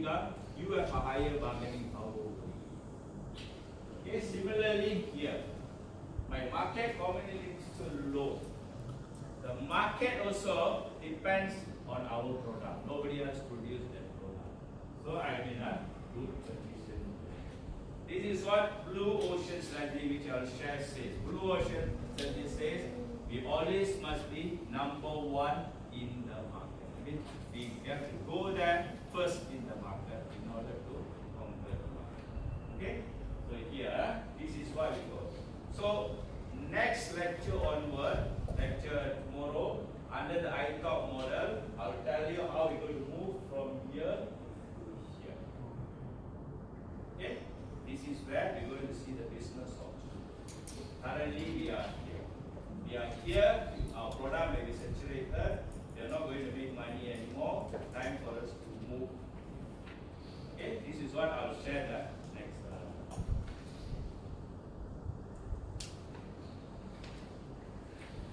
you have a higher bargaining power over me. Okay, similarly here, my market commonality is so low. The market also depends on our product. Nobody else produces that product. So I am in a good position. This is what Blue Ocean strategy, which I will share, says. Blue Ocean strategy says we always must be number one in the market. I mean, we have to go there first in the market in order to conquer the market. Okay? So here, this is what we go. So next lecture onward, lecture tomorrow, under the ITOP model, I will tell you how we're going to move from here to here. Okay? This is where we're going to see the business option. Currently, we are here. We are here, our product may be saturated, we are not going to make money anymore. Time for us to move. Okay? This is what I will share that next.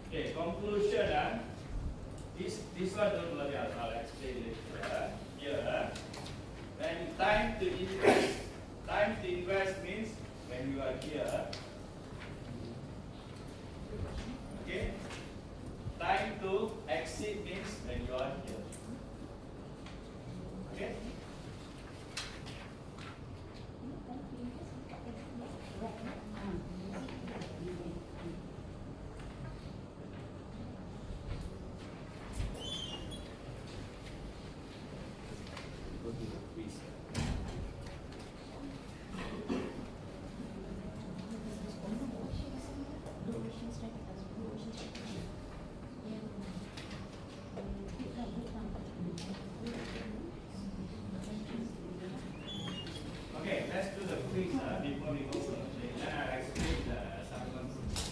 Okay, conclusion. This one don't worry, I'll explain later. Here, when time to invest. Time to invest means when you are here. Okay. Time to exit means when you are here. Okay. Okay, let's do the quiz before we go to the then I'll explain some concepts.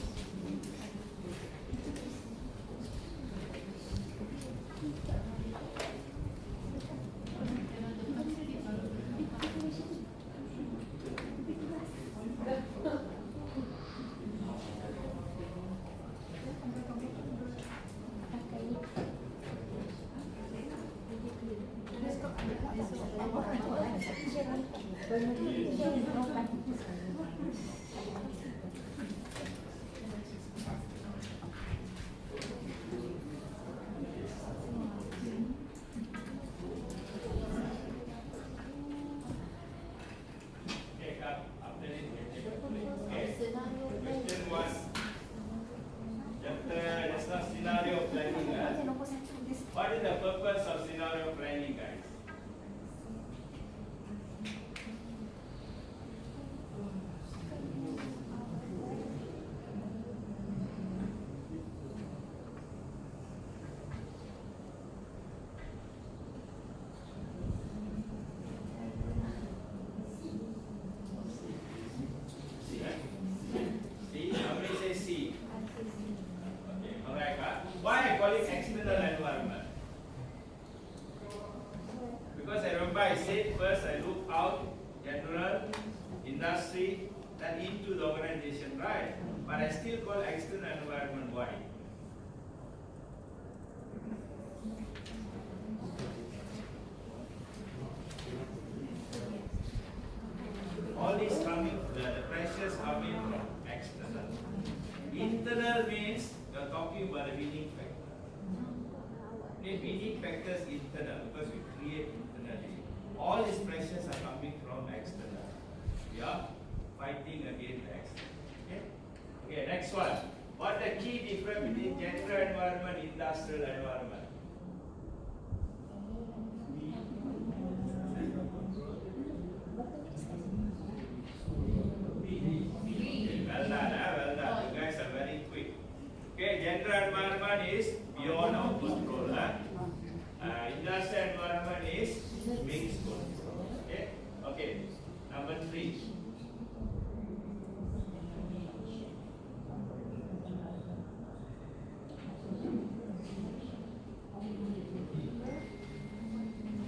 What is the purpose of scenario planning, guys? C? Somebody say C. Okay, correct. Why I call it external environment? Because I remember I said first I look out, general, industry, then into the organization, right? But I still call external environment. Why? All these coming, the pressures coming from external. Internal means you are talking about the winning factor. Okay, winning factor is internal because we create internally. All these pressures are coming from external. We are fighting against the external. Okay? Okay, next one. What the key difference between general environment and industrial environment? Well done, well done. You guys are very quick. Okay, general environment is beyond our control. Industrial environment is wings control. Okay, okay. Number 3.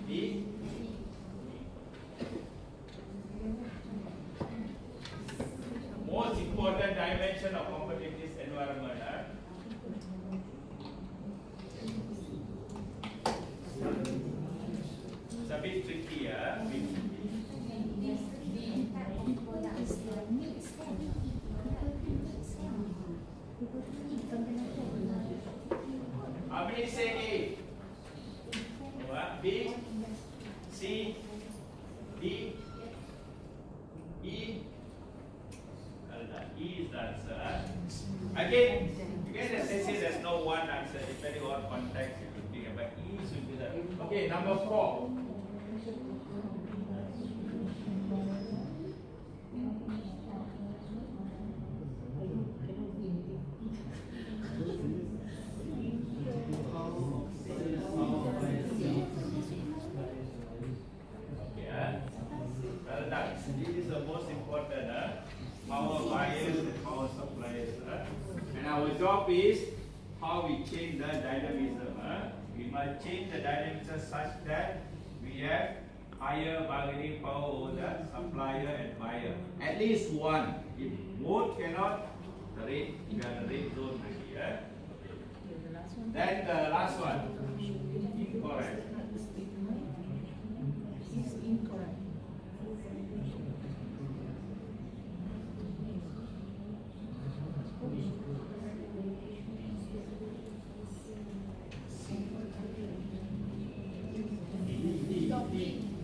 D. Most important dimension of competitive environment. It's a bit tricky. here. How many say A? What? B, C, D, E. E is the answer. Again, as I say, there's no one answer. Depending on context, it would be. But E should be the. Okay, number 4. This is the most important power buyers and power suppliers. And our job is how we change the dynamism. We must change the dynamism such that we have higher bargaining power over the supplier and buyer. At least one. If both cannot, the rate, we are the rate zone already. Then the last one. Incorrect.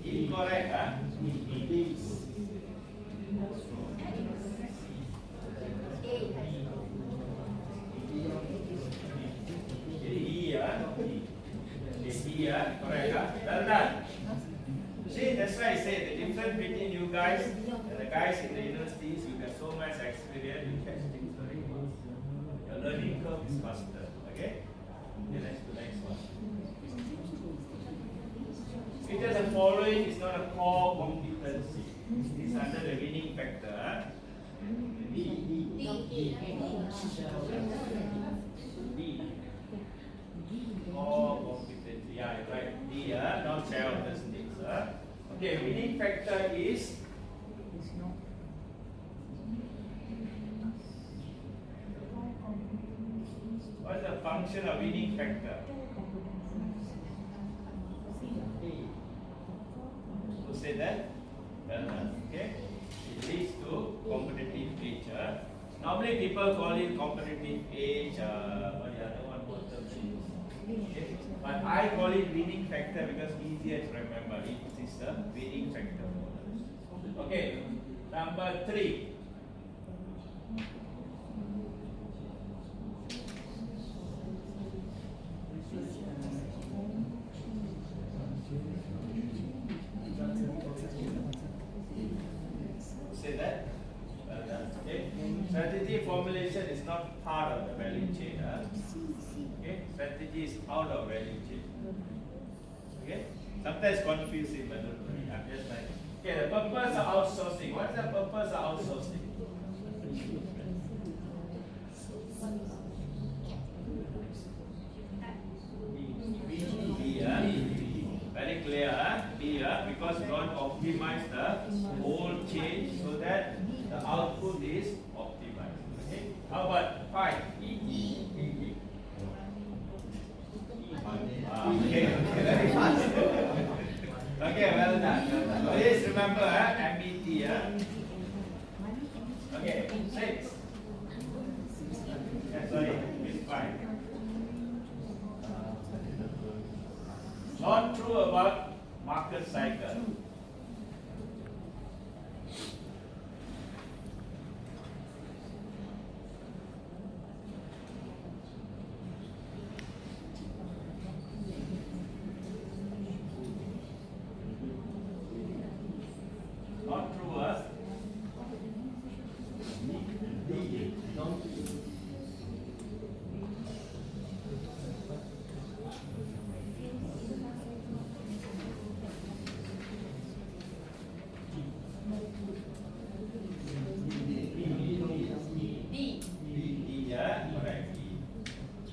Incorrect, huh? Correct, huh? Well done. See, that's why I say the difference between you guys and the guys in the universities, you have so much experience, you catch things very fast. Your learning curve is faster. Okay? Okay, let's do the next one. It is the following is not a core competency. It is under the winning factor. D. Core competency. Yeah, right. D. Not childless things. Okay, winning factor is. What is the function of winning factor? Who said that? Okay. It leads to competitive age. Normally people call it competitive age. What the other one was the okay. But I call it winning factor because easier to remember. It is the winning factor. Okay. Number 3. Say that? Okay. Strategy formulation is not part of the value chain. Okay. Strategy is out of value chain. Okay. Sometimes confusing, but don't worry. I'm just like. Okay. The purpose of outsourcing. What's the purpose of outsourcing? Very clear, because we want to optimize the whole chain so that the output is optimized. Okay. How about 5? Okay, very fast. Okay, well done. Please remember MBT. Okay, 6. Sorry, it's 5. Not true about market cycle. Not true,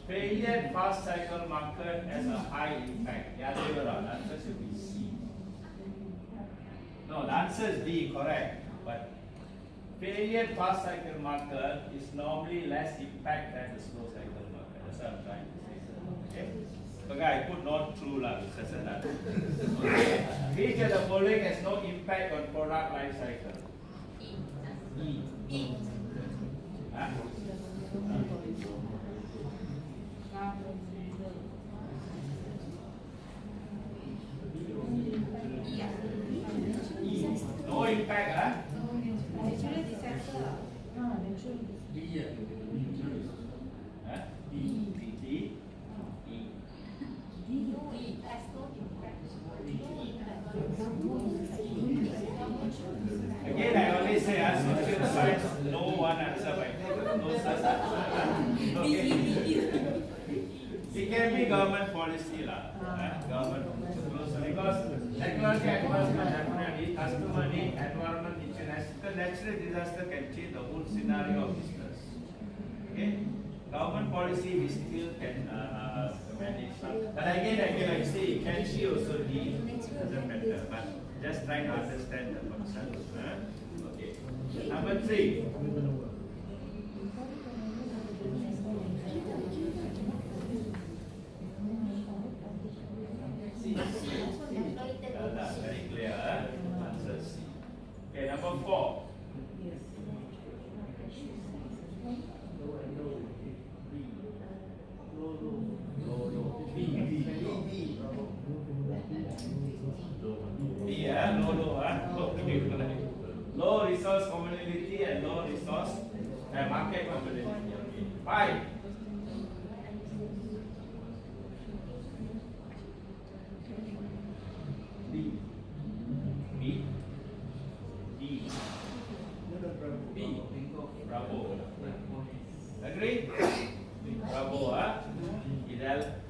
failure fast cycle market has a high impact. The other way around, the answer should be C. No, the answer is D, correct. But failure fast cycle market is normally less impact than the slow cycle market. That's what I'm trying to say. Okay? Okay, I put not true lah. Okay. Which of the following has no impact on product life cycle? E. Huh? No impact, huh? Natural disaster. Huh? D. Again, I always say, social science, no one answer by no such answer. Okay. It can be government policy lah, government policy. Because technology advancement definitely, customer need, environment international, natural disaster can change the whole scenario of business. Okay, government policy we still can manage. But again, like say, can she also D doesn't matter. But just try to understand the concept. Okay. Number 3. Very clear. Answer C. Okay, number 4. Low resource community and low resource market community. 5. B. Bravo. Agree? Bravo, huh?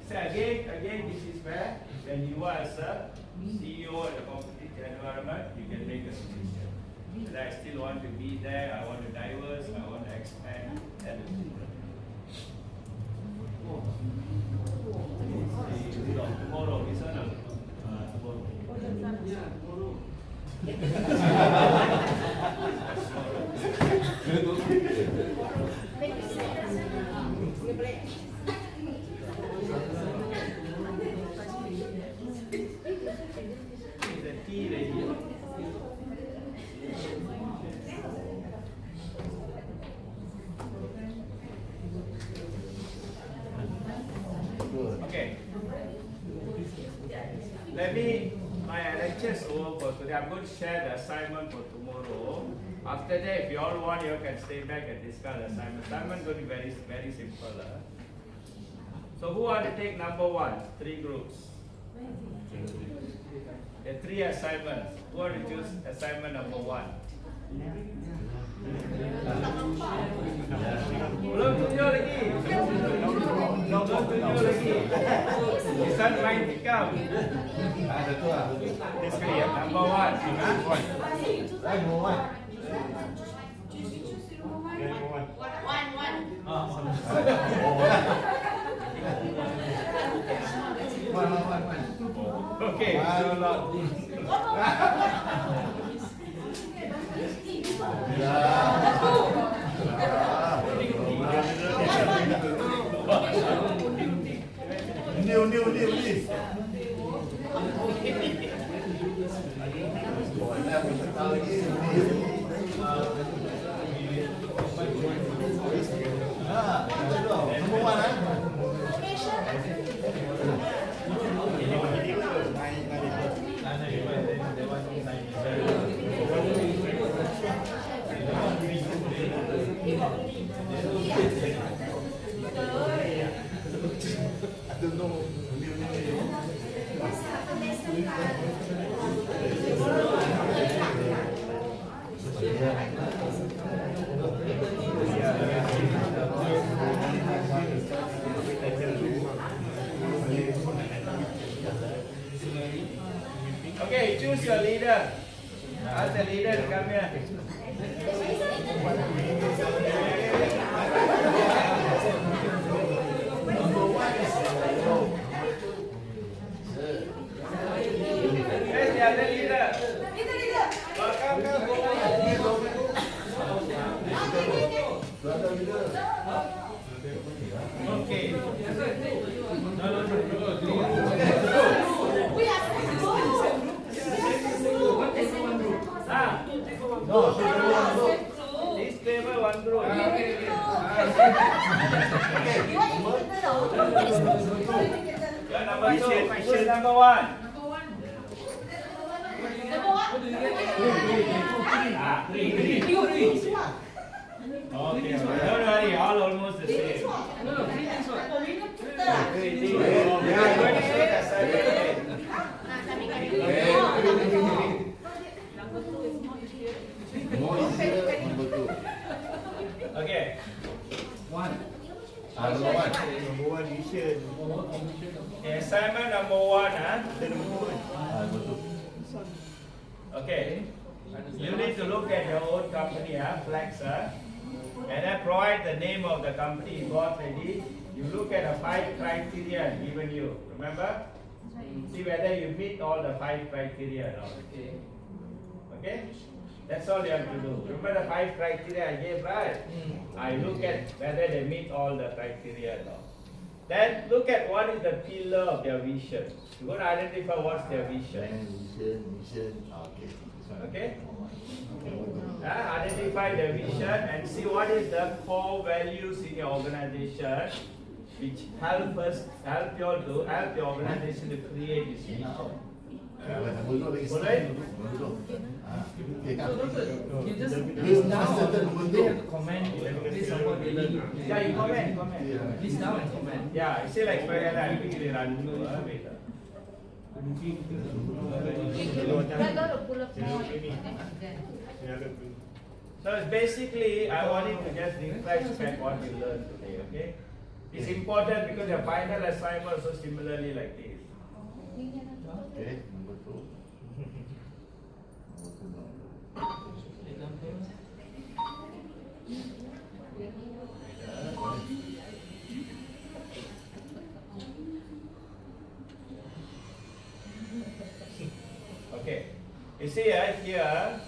Say again, this is where when you are as a CEO in a competitive environment, you can make a decision. But I still want to be there, I want to diverse, I want to expand. That is tomorrow, is it? Okay. My lecture's over for today. I'm going to share the assignment for tomorrow. After that, if you all want, you can stay back and discuss the assignment. Assignment is going to be very, very simple. So who want to take number 1? 3 groups. There are 3 assignments. Who want to choose assignment number 1? Belum tunjuk lagi. Belum tunjuk lagi. Isan main tikam. This clear. Number 1. Okay. Undi. Okay, choose your leader. Ask the leader to come here. Where's the other leader? Okay. No. Disclaimer one group. Your number two. Question number one. Three. Okay, don't worry, all almost the same. Okay. Number one. Okay, assignment number one, Okay. You need to look at your own company, Flex, and then provide the name of the company you got ready. You look at the 5 criteria given you. Remember? See whether you meet all the 5 criteria or not. Okay? That's all you have to do. Remember the 5 criteria I gave, right? I look at whether they meet all the criteria or not. Then look at what is the pillar of their vision. You got to identify what's their vision. Okay? Identify the vision and see what is the core values in your organization which help your organization to create this vision. Alright? You just list down. They have to comment based on what they learn. Yeah, you comment. List down and comment. Yeah, you say like I think they run So it's basically, I want you to just refresh back what you learned today, okay? It's important because your final assignment also similarly like this. Okay, number 2. Okay, you see here,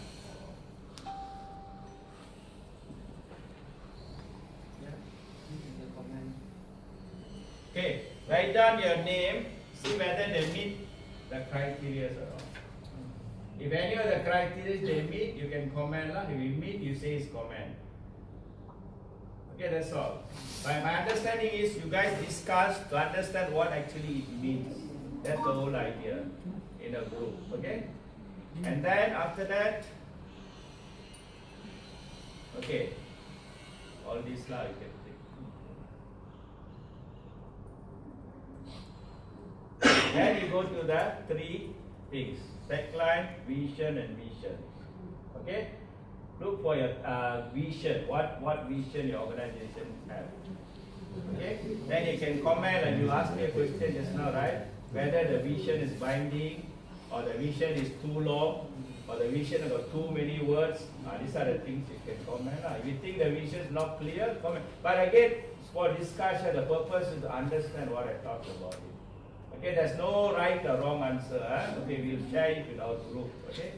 okay, write down your name, see whether they meet the criteria or not. If any of the criteria they meet, you can comment. If you meet, you say it's comment. Okay, that's all. My understanding is you guys discuss to understand what actually it means. That's the whole idea in a group. Okay? And then after that, okay, all this you can take. Then you go to the 3 things: tagline, vision, and mission. Okay? Look for your vision. What vision your organization has. Okay? Then you can comment and you ask me a question just now, right? Whether the vision is binding, or the vision is too long, or the vision has got too many words. These are the things you can comment. If you think the vision is not clear, comment. But again, for discussion, the purpose is to understand what I talked about it. Okay, there's no right or wrong answer. Okay, we'll share it with our group. Okay,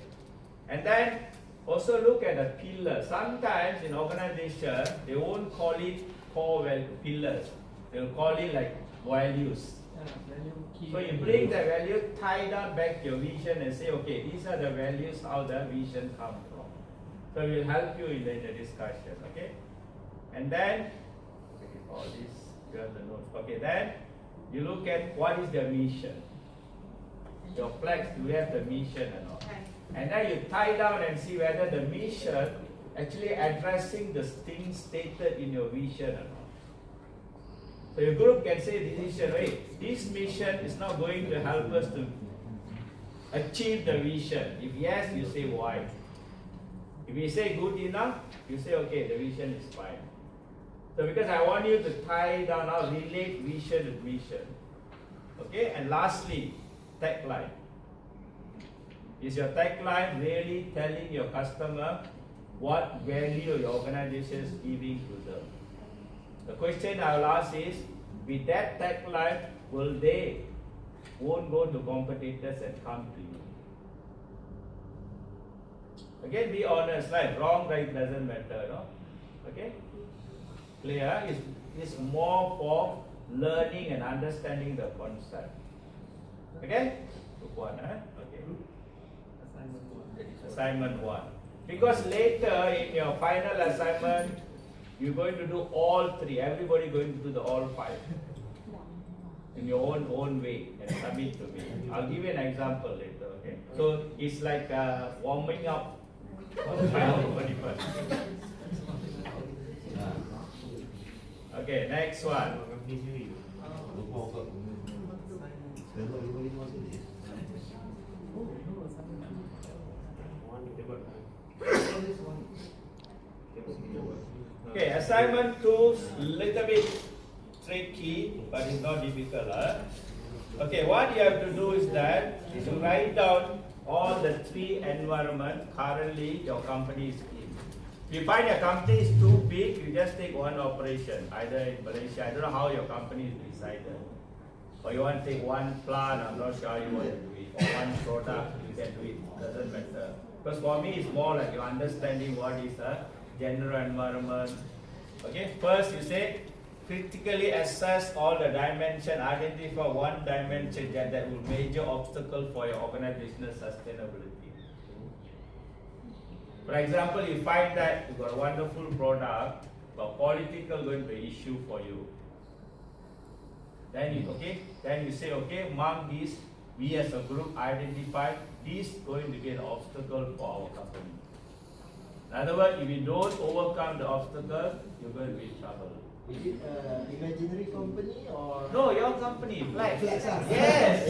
and then also look at the pillars. Sometimes in organization they won't call it core pillars. They'll call it like values. So you bring the value, tie down back your vision, and say, okay, these are the values, how the vision comes from. So we'll help you in the discussion. Okay, and then all this you have the notes. Okay, then. You look at what is the mission. Your flex, do you have the mission or not? And then you tie down and see whether the mission actually addressing the things stated in your vision or not. So your group can say decision, right? This mission is not going to help us to achieve the vision. If yes, you say why. If you say good enough, you say okay, the vision is fine. So because I want you to tie down or relate vision with mission. Okay, and lastly, tagline. Is your tagline really telling your customer what value your organization is giving to them? The question I will ask is, with that tagline, will they won't go to competitors and come to you? Again, be honest, right? Wrong, right doesn't matter, no? Okay? Clear? Is more for learning and understanding the concept. Okay? Group 1, okay. Assignment 1. Because later in your final assignment, you're going to do all three. Everybody going to do the all five in your own way and submit to me. I'll give you an example later. Okay. So it's like warming up for the final 21st. Okay, next one. Okay, assignment 2 little bit tricky, but it's not difficult. Okay, what you have to do is that you write down all the three environments currently your company is in. If you find your company is too big, you just take one operation, either in Malaysia. I don't know how your company is decided. Or you want to take one plant, I'm not sure how you want to do it. Or one product, you can do it, doesn't matter. Because for me, it's more like you're understanding what is a general environment. Okay, first you say, critically assess all the dimensions, identify one dimension that will major obstacle for your organizational sustainability. For example, you find that you've got a wonderful product, but political going to be an issue for you. Then you say, okay, among these, we as a group identify this going to be an obstacle for our company. In other words, if you don't overcome the obstacle, you're going to be in trouble. Is it imaginary company or? No, your company, Flex. Flex, ah. Yes.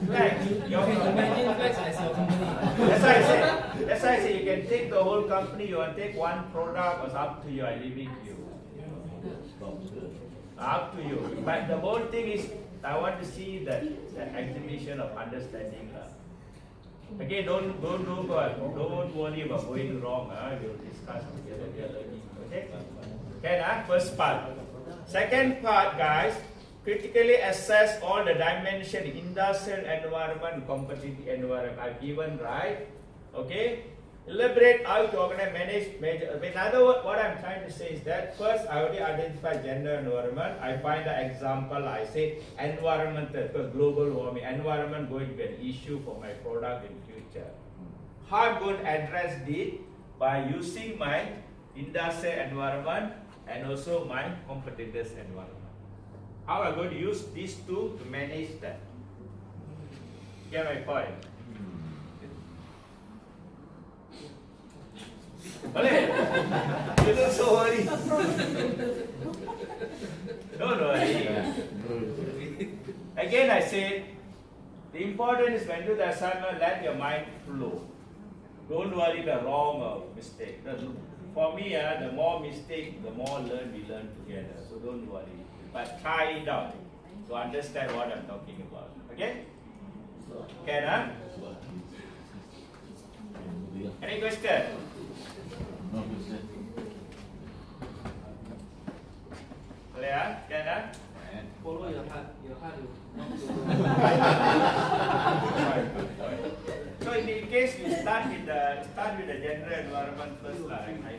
Flex. Your Imagine Flex as your company. That's why I say you can take the whole company, you want to take one product, it's up to you, I leave it to you. Up to you. But the whole thing is, I want to see that exhibition of understanding. Okay, don't worry about going wrong. We'll discuss together. We are learning. Okay? Okay, first part. Second part, guys, critically assess all the dimension, industrial environment, competitive environment. I've given, right? Okay? Elaborate how to organize, manage, measure. In other words, what I'm trying to say is that first I already identify gender environment. I find the example, I say environmental, because global warming, environment going to be an issue for my product in future. How I'm going to address it? By using my industrial environment and also my competitors environment. How am I going to use these two to manage that? Get my point? You look so worried. Don't worry. Again, I say the important is when you do the assignment, let your mind flow. Don't worry the wrong or mistake. For me, the more mistake, the more we learn together. So don't worry. But try it out to understand what I'm talking about. Okay? Can I? Any question? No question. Clear? Can I? Follow your heart. Your heart will not So in case you start with the general environment first, I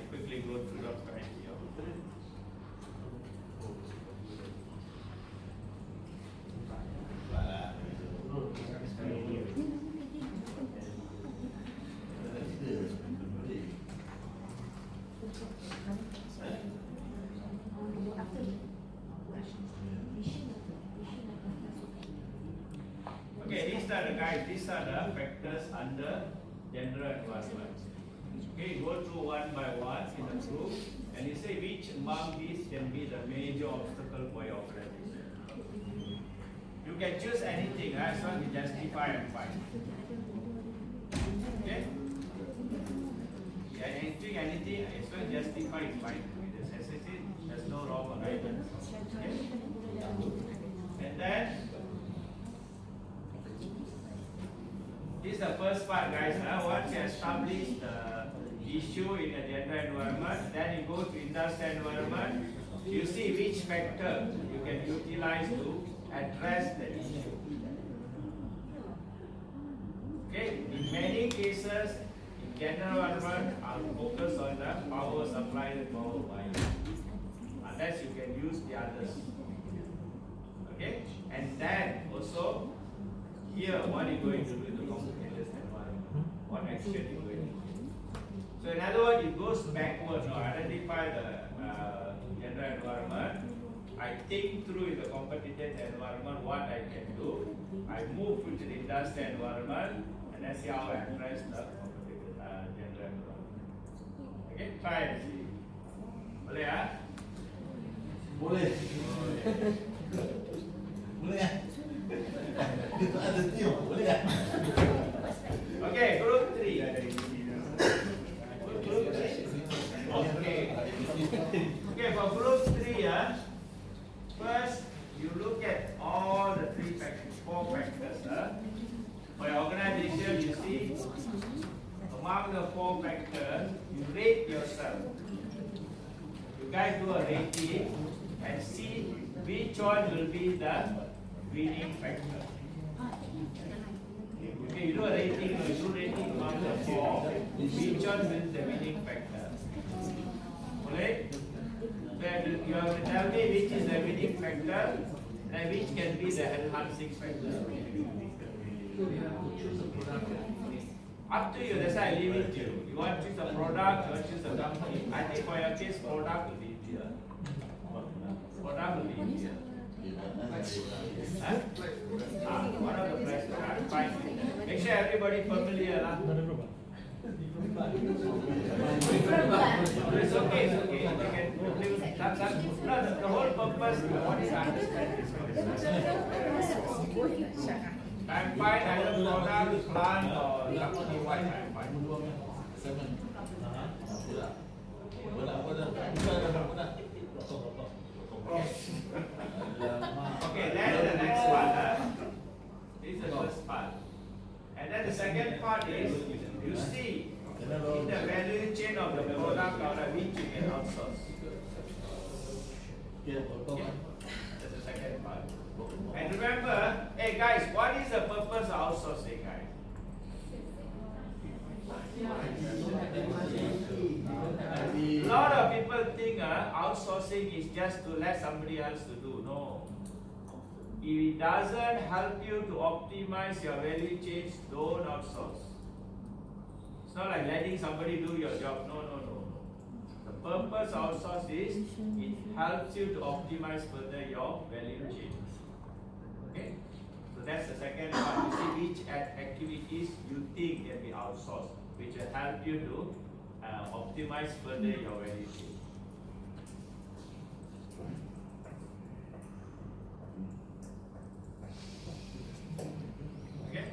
quickly go through the criteria. Okay, these are the factors under general environment. Okay, go through one by one in the group and you say which among these can be the major obstacle for your organization. You can choose anything as long as you justify and find. Okay? Anything, as long as justify is fine. As I said, there's no wrong or right answer. Okay? And then this is the first part, guys. Once you establish the issue in a general environment, then you go to industrial environment. You see which factor you can utilize to address the issue. Okay. In many cases, in general environment, I'll focus on the power supply and power buying, unless you can use the others. Okay. And then also. Here, what are you going to do in the competitors environment? What action are you going to do? forward, it goes backward. No, identify the general environment. I think through in the competitive environment what I can do. I move into the industrial environment, and that's how I address the competitive general environment. Okay, try and see. Boleh ya? Boleh. Boleh ya? Itu ada tiup, boleh ya? Okay, group 3 ada di sini. Group 3. Okay. Okay, for group 3 ya. First, you look at all the 4 factors. For your organization, you see among the 4 factors, you rate yourself. You guys do a rating and see which one will be the winning factor. Okay, you do a rating, you do rating among the 4, which one will be the winning factor. Alright? Then you have to tell me which is the winning factor and which can be the enhancing factor. Up to you, that's why I leave it to you. You want to choose a product, you want to choose a company. I think for your case, product will be easier. Product will be easier. Huh? One of the prices, fine. Make sure everybody familiar. It's okay, it's okay. You can no, the whole purpose, what is understand this one. I'm fine, either product, plant, or company wide, I'm fine. Okay, then the next part. This is the first part. And then the second part is, you see, in the value chain of the product or which you can outsource. Okay. That's the second part. And remember, hey guys, what is the purpose of outsourcing, guys? A lot of people think outsourcing is just to let somebody else to do. No. If it doesn't help you to optimize your value chains, don't outsource. It's not like letting somebody do your job. No. The purpose of outsource is it helps you to optimize further your value chain. Okay? So that's the second part. You see which activities you think can be outsourced, which will help you to optimize further your value chain. Okay?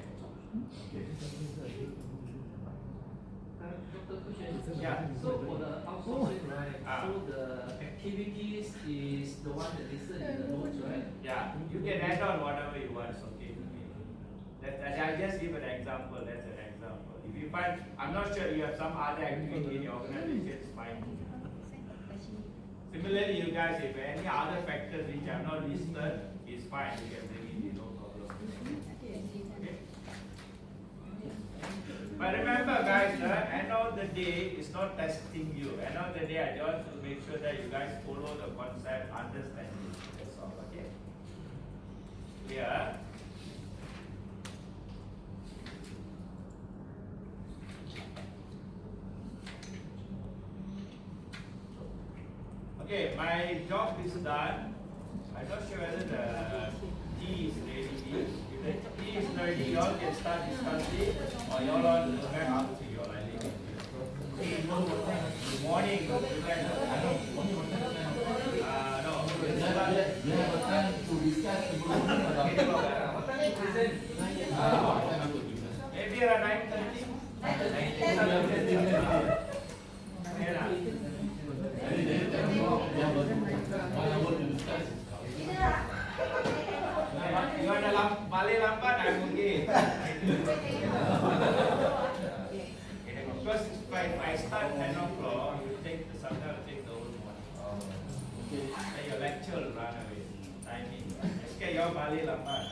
Yeah. So for the outsourcing, right? So the activities is the one that listed in the notes, right? Yeah. You can add on whatever you want. Okay. I'll just give an example. That's an example. If you find, I'm not sure you have some other activity in your organization, it's fine. Similarly, you guys, if any other factors which are not listed, is fine. You can bring it in, no problem. Okay. But remember, guys, the end of the day is not testing you. End of the day, I just want to make sure that you guys follow the concept, understand it. That's all. Okay. Clear? Okay, my job is done. I'm not sure whether the tea is ready. If the tea is ready, you all can start discussing, or you all want to go back up to you all. I leave it to you. Morning, you guys no. You have a time to discuss Maybe around 9:30. You ada balik lambat, I'm okay. Because if I start 10 o'clock, you take the sometimes take the whole morning. Then your lecture will run away. Timing. Escape your balik lambat.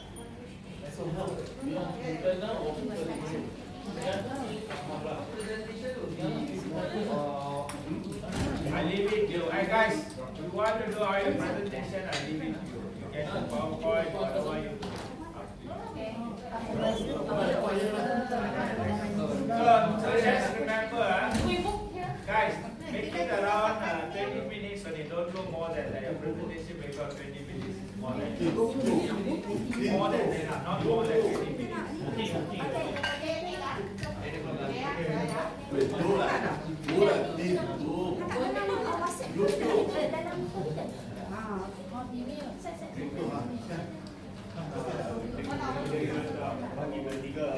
So how? You want to prepare now or prepare later? Presentation will be I leave it to you. Hey guys, if you want to do our presentation, I leave it to you. You get the PowerPoint, whatever you do. So just remember, guys, Saya presentation paper 20 minutes. More than that, not more than 20 minutes. Bagi bertiga.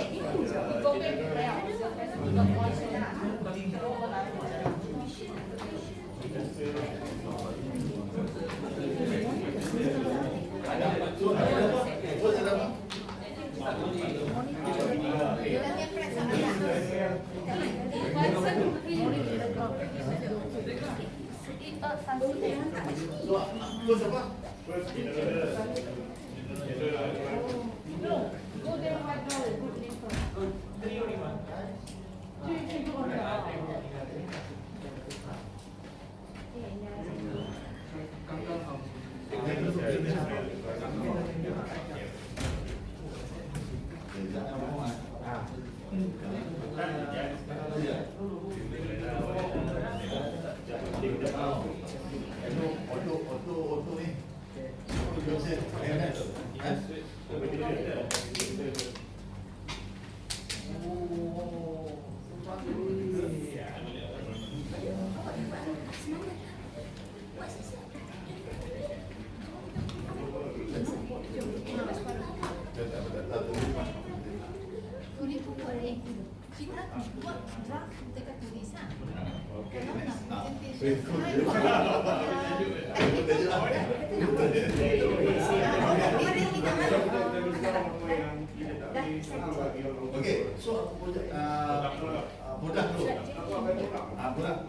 Tulis pun boleh. Kita buat draft dekat tulisan. Kalau nak presentation. Okay, so produk dulu. Produk.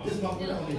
Just one product only.